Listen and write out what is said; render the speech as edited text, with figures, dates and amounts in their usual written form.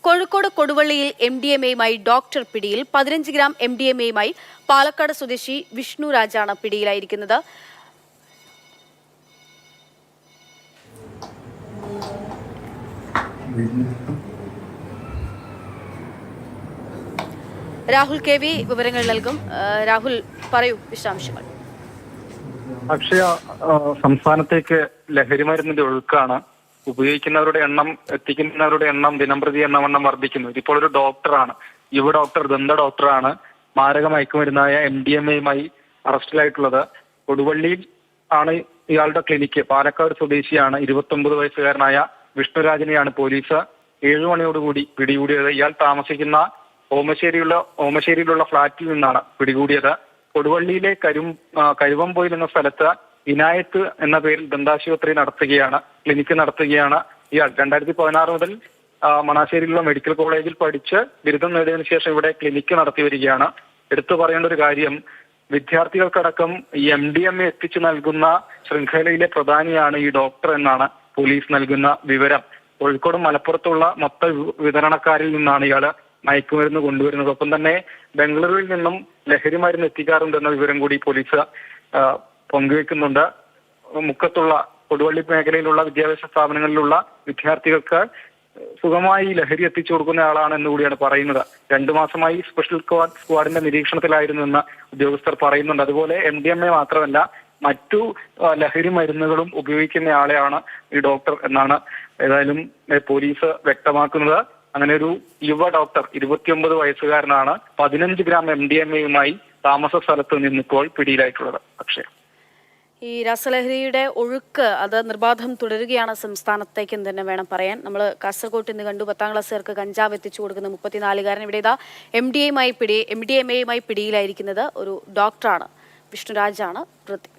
Kozhikode കൊടുവള്ളിയിൽ MDMA-യുമായി doctor പിടിയിൽ. 15 gram MDMA-യുമായി Palakkad സ്വദേശി Vishnu രാജാണ് പിടിയിലായിരിക്കുന്നത്. Rahul KV വിവരങ്ങൾ നൽകും. രാഹുൽ, പറയൂ വിശദാംശങ്ങൾ. അക്ഷയ, സംസ്ഥാനത്തേക്ക് ലഹരിമരുന്നിന്റെ ഒഴുക്കാണ്. ഉപയോഗിക്കുന്നവരുടെ എണ്ണം, എത്തിക്കുന്നവരുടെ എണ്ണം ദിനംപ്രതി എണ്ണവണ്ണം വർദ്ധിക്കുന്നു. ഇതിപ്പോൾ ഒരു ഡോക്ടറാണ്, യുവ ഡോക്ടർ, ദന്ത ഡോക്ടറാണ് മാരക മയക്കുമരുന്നായ MDMA-യുമായി അറസ്റ്റിലായിട്ടുള്ളത്. കൊടുവള്ളിയിൽ ആണ് ഇയാളുടെ ക്ലിനിക്ക്. പാലക്കാട് സ്വദേശിയാണ്. 29 വയസ്സുകാരനായ വിഷ്ണുരാജിനെയാണ് പോലീസ് 7 മണിയോടുകൂടി പിടികൂടിയത്. ഇയാൾ താമസിക്കുന്ന ഓമശ്ശേരിയിലുള്ള ഫ്ളാറ്റിൽ നിന്നാണ് പിടികൂടിയത്. കൊടുവള്ളിയിലെ കരുവമ്പോയിൽ എന്ന സ്ഥലത്ത് ഇനായത്ത് എന്ന പേരിൽ ദന്താശുപത്രി നടത്തുകയാണ്, ക്ലിനിക്ക് നടത്തുകയാണ് ഇയാൾ. 2016 മുതൽ മണാശ്ശേരിയിലുള്ള മെഡിക്കൽ കോളേജിൽ പഠിച്ച് ബിരുദം നേടിയതിനു ശേഷം ഇവിടെ ക്ലിനിക്ക് നടത്തി വരികയാണ്. എടുത്തു പറയേണ്ട ഒരു കാര്യം, വിദ്യാർത്ഥികൾക്കടക്കം ഈ MDMA എത്തിച്ചു നൽകുന്ന ശൃംഖലയിലെ പ്രധാനിയാണ് ഈ ഡോക്ടർ എന്നാണ് പോലീസ് നൽകുന്ന വിവരം. കോഴിക്കോടും മലപ്പുറത്തുള്ള മൊത്ത വിതരണക്കാരിൽ നിന്നാണ് ഇയാൾ മയക്കുമരുന്ന് കൊണ്ടുവരുന്നത്. ഒപ്പം തന്നെ ബംഗളൂരുവിൽ നിന്നും ലഹരി മരുന്ന് എത്തിക്കാറുണ്ടെന്ന വിവരം കൂടി പോലീസ് പങ്കുവെക്കുന്നുണ്ട്. മുക്കത്തുള്ള കൊടുവള്ളി മേഖലയിലുള്ള വിദ്യാഭ്യാസ സ്ഥാപനങ്ങളിലുള്ള വിദ്യാർത്ഥികൾക്ക് സുഖമായി ലഹരി എത്തിച്ചു കൊടുക്കുന്ന ആളാണ് എന്ന് കൂടിയാണ് പറയുന്നത്. 2 മാസമായി സ്പെഷ്യൽ സ്ക്വാഡിന്റെ നിരീക്ഷണത്തിലായിരുന്നു എന്ന് ഉദ്യോഗസ്ഥർ പറയുന്നുണ്ട്. അതുപോലെ MDMA മാത്രമല്ല, മറ്റു ലഹരി മരുന്നുകളും ഉപയോഗിക്കുന്ന ആളെയാണ് ഈ ഡോക്ടർ എന്നാണ് ഏതായാലും പോലീസ് വ്യക്തമാക്കുന്നത്. അങ്ങനെ ഒരു യുവ ഡോക്ടർ, 29 വയസ്സുകാരനാണ് 15 ഗ്രാം MDMA-യുമായി താമസ സ്ഥലത്ത് നിന്നിപ്പോൾ പിടിയിലായിട്ടുള്ളത്. അക്ഷയ, ഈ രാസലഹരിയുടെ ഒഴുക്ക് അത് നിർബാധം തുടരുകയാണ് സംസ്ഥാനത്തേക്കെന്ന് തന്നെ വേണം പറയാൻ. നമ്മൾ കാസർഗോഡ് ഇന്ന് കണ്ടു, 10ാം ക്ലാസ്സുകാർക്ക് കഞ്ചാവ് എത്തിച്ചു കൊടുക്കുന്ന 34-കാരൻ ഇവിടെ ഇതാ MDMA-യുമായി പിടിയിലായിരിക്കുന്നത് ഒരു ഡോക്ടറാണ്. വിഷ്ണുരാജാണ് പ്രതി.